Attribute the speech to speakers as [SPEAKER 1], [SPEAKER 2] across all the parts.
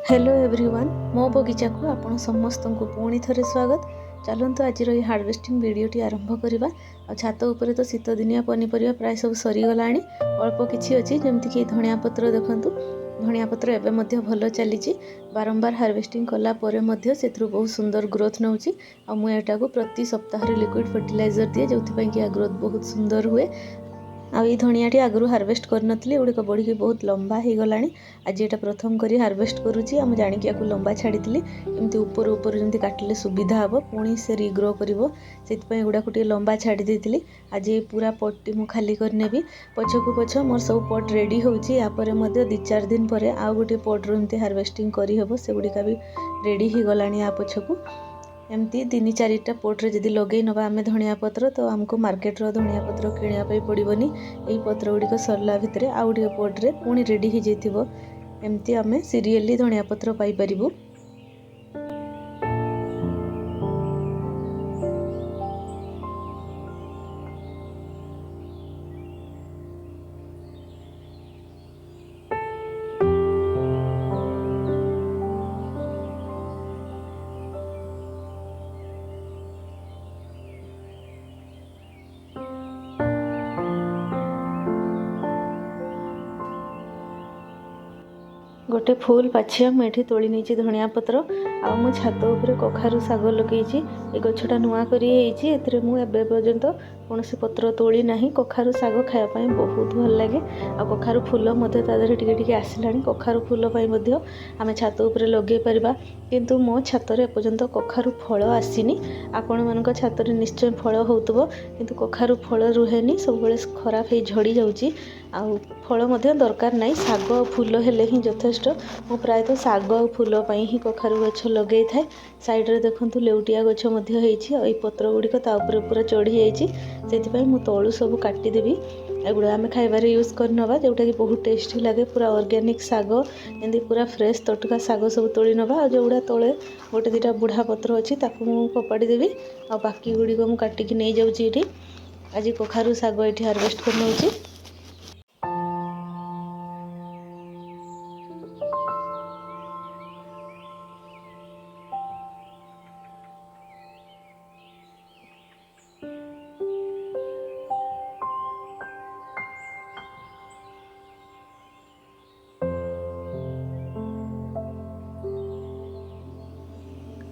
[SPEAKER 1] Hello everyone मो बगीचा को आपण समस्त को पुणी थे स्वागत। चलतु आज हार्वेस्टिंग वीडियोटी आरंभ करवा। छात उपर तो शीत दिनिया पनीपरिया प्राय सब सरीगला अल्प किसी अच्छी जमती कि धनिया पत्र देखूँ। धनिया पत्र एवं भल चली बारंबार हार्वेस्टिंग कलापर से बहुत सुंदर ग्रोथ नौ। मुझे प्रति सप्ताह लिक्विड फर्टिलाइजर दिए जो कि ग्रोथ बहुत सुंदर हुए। आई धनियाटी आगु हार्वेस्ट करनथली गुड़िक बढ़ी बहुत लंबा हो गला। आज ये प्रथम करी हार्वेस्ट करुँची मुझे जाणी या लंबा छाड़ी एमती उपर उपर जमी काटिले सुविधा हम पुणी से रिग्रो कर गुड़ाक लंबा छाड़ी देती। आज ये पूरा पट्टी मु खाली करनेबी पछकू पछ मोर सब पट रेडी होपर 2-4 दिन पर आउ गोटे पट्रु एमती हार्वेस्टिंग करहब से गुड़िका भी रेडी हो गला। आ पछकू एमती 3-4टा पोट्रे जदि लगे नवा आम धनिया पत्र तो आमको मार्केट्र धनिया पत्र किणापी पड़ोनी। यही पत्र गुड़िक सरला भितर आउ गोटे पोट्रे पुणी रेडी हो जाइए एमती आम सीरियली धनिया पत्र पाइपर। गोटे फुल पाछिया मुझे तोली नहीं धनिया पत्र आ मु छात उपर कखारु साग लगे। ये गछटा नुआ कर मुझे पर्यंत कौन पत्र तोली ना। कखारु साग खायापी बहुत भल लगे। आ कखारु फूल टे आसला। कखारु फूल आम छात उपर लगे पारिबा किंतु मो छात एपर्यंत कखारु फल आसीनी। आपण मान छात निश्चय फल होतबो किंतु कखारु फल रुहेनी सब बेले खराब हो झड़ी जाउची। आ फल दरकार नहीं साग फूल हेले ही यथेष्ट। मु प्रायतः साग फूल ही कखारु गछ लगे थाए। साइड्रे देखु लेउटिया गछ होई पत्र गुड़िक पूरा चढ़ी जाइए मु तलू सब काटिदेवी। एगुड़ा आम खाइबार यूज करनवा जोटा कि बहुत टेस्टी लगे। पूरा ऑर्गेनिक साग एमती पूरा फ्रेश तटका साग सब तोली नवा। जोड़ा तले गोटे 2टा बुढ़ा पत्र अच्छी ताकू कपाड़ी देवी। आ बाकी गुड़िक मु काटिकी नहीं जाऊँगी। ये आज कखारु साग ये हार्वेस्ट कर नौची।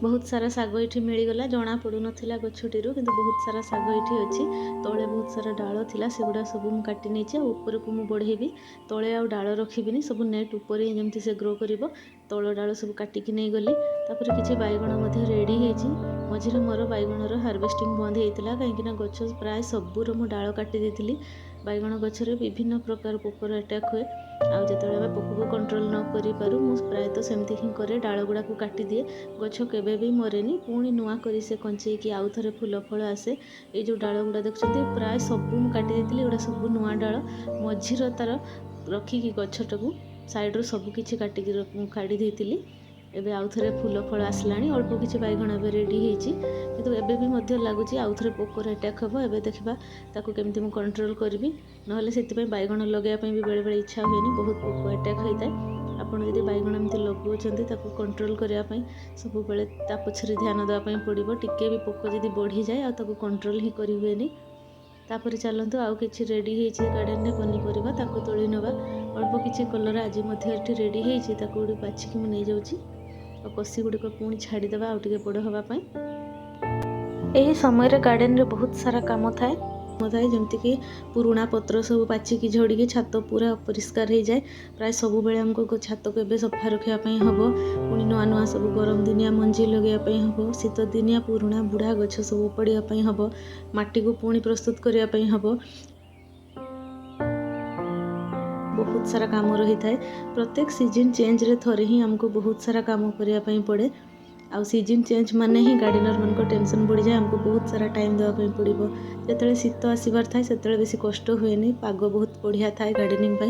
[SPEAKER 1] बहुत सारा साग ये मिलगला जना पड़ू नाला गछटी किंतु बहुत सारा साग ये अच्छी। तले बहुत सारा डाल थिला सेगुड़ा सब मुझे काटी नहीं ऊपर को मुझे बढ़ेबी। तले आउ डाल रखिबिनी सब नेट ऊपर जमती से ग्रो करिवो। तल डाल सब काटिकी नहीं गली। तापर किछि बैगण रेडी होइछि। मझिरे मोर बैगणर हार्वेस्टिंग बंद होता कहीं गछ प्राय सबूर मु डाल काटी देती। बैगण गछरे विभिन्न प्रकार पोकर अटैक हुए। आउ जेतेबेले आमे पोक को कंट्रोल न करि पारु मु प्रायतः सेमती ही करे डाल गुड़ा को काटी दिए। गछ केबे भी मरेनी पुणी नुआ करी से कंचेकी आउ थरे फूल फल आसे। ये जो डाल गुड़ा देखुछंती प्राय सबू मु काटी देती। एगुड़ा सब नुआ डाल मझीर तार रखिकी गछटाକୁ साइड्रु सब किछि काटिकी काढ़ी देती। एबे आउ थरे फूल फल आसलानी अल्प किछि बैगण एबे रेडी होइछि किंतु एबे भी मध्य लागुछि आउ थरे पोकर अटैक हेबो। एबे देखिबा ताकू केमती मु कंट्रोल करबी नहले सेति पय बैगण लगाया पय भी बेले बेले इच्छा होइनी बहुत पोक अटैक होइताय। आपण यदि बैगण एमती लगाउछन्ती ताकू कंट्रोल करिया पय सब बेले ता पछरे ध्यान देवा पय पड़िबो। टिके भी पोक यदि बढ़ी जाय आ ताकू कंट्रोल ही करि हुएनी। तापर चलतु आउ किछि रेडी होइछि गार्डन रे पनीपरिबा ताकू तोली नबा। अल्प किछि कलर आज मध्य एठी रेडी होइछि ताकू उडी बाछिकी मु नै जाउछि। कसी गुड़िक पुणी छाड़ीदेवा आउ टिके बड़ होगापाई। यही समय गार्डन रे बहुत सारा काम थाए जमती कि पुराणा पत्र सब पाचिकी झड़िकी छात पूरा अपरिष्कार हो जाए। प्राय सब बेले आमको छात को एबे सफा रखापी हम पुणी नुआ नुआ सब गरम दिनिया मंजी लगापी हम शीत दिनिया पुराणा बुढ़ा गछ सब उपाड़ापी हम माटी को पुणी प्रस्तुत करने हम। बहुत सारा काम रही थाए। प्रत्येक सीजन चेंज रे थरे ही हमको बहुत सारा काम करने पड़े। आउ सीजन चेंज माने ही गार्डनर मन को टेंशन बढ़ी जाए। हमको बहुत सारा टाइम देवाई पड़ो। जिते शीत आसबार थाए से बेसी कष्ट हुए। पाग बहुत बढ़िया थाए गार्डनिंग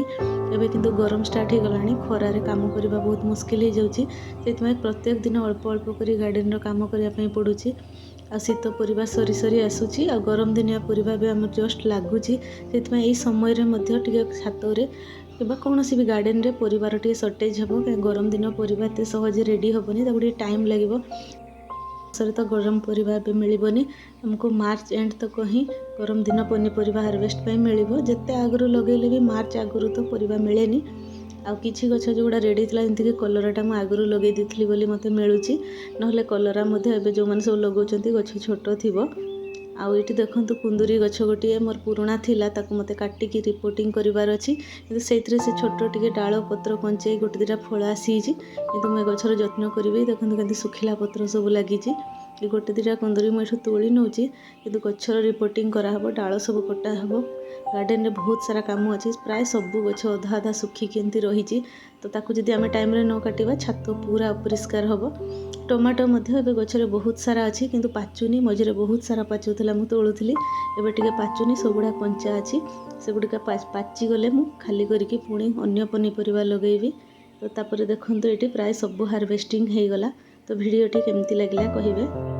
[SPEAKER 1] एबे किंतु गरम स्टार्ट हो गलानी खरारे काम करबा बहुत मुश्किल हो जाउची। सेतमै प्रत्येक दिन अल्प अल्प करी गार्डन रो काम करबा पड़ुची। आ शीत परिबा सरी सरी आसुची आ गरम दिनिया परिबा भी आम जस्ट लगुच। से समय टिके छात किंवा कौनसी भी गार्डन रे परिवार टे सर्टेज हेबो गरम दिन परिवा एते सहज रेडी हेबोनी ताको टाइम लागिवो सरे तो गरम परिवा भी मिलबनी हमको मार्च एंड तक ही गरम दिन पनीपरिया हार्वेस्ट पे मिलिबो जेते आगरु लगेले भी मार्च आगरु तो परिवा मिलेनी आउ किछि गछ जोड़ा रेडी थिला जंति कि कलराटा मु आगरु लगे दिथली बोली मते मिलुची नहले कलरा मध्ये एबे जो माने सब लगौचंती गछ छोटो थिबो आउ ये देखो कुंदुरी गछ गोटे मोर पुराणा थिला ताकू मते काटिकी रिपोर्टिंग करिवार अछि किंतु सेइथरे से छोटो टिके डाळ पत्र कंचे गोटे दिटा फळ आसी किंतु मैं गछर जत्न करिवे देखो केंति सुखिला पत्र सब लागि ये गोटे दिटा कुंदुरी मु एठु तोଳି नउची किंतु गछर रिपोर्टिंग करा हबो डाळ सब कटा हबो गार्डन रे बहुत सारा काम अछि प्राय सब गछ अधा अधा सुखी केंति रहिची तो ताकू जदि आमे टाइम रे न काटिबा छात पूरा अपरिष्कार हबो टमाटो मध्ये एबे गछरे बहुत सारा अछि किंतु पाचुनी मझरे बहुत सारा पाचुथला मु तोळुथली एबे टिके पाचुनी सबुडा कंचा अछि सेगुडिका पाची गले मु खाली करिके पुणी अन्य पनीपरिया लगेबी तो तापर देखंतु एटी प्राय सब हार्वेस्टिंग हे गला तो वीडियोटी केमती लागला कहिबे।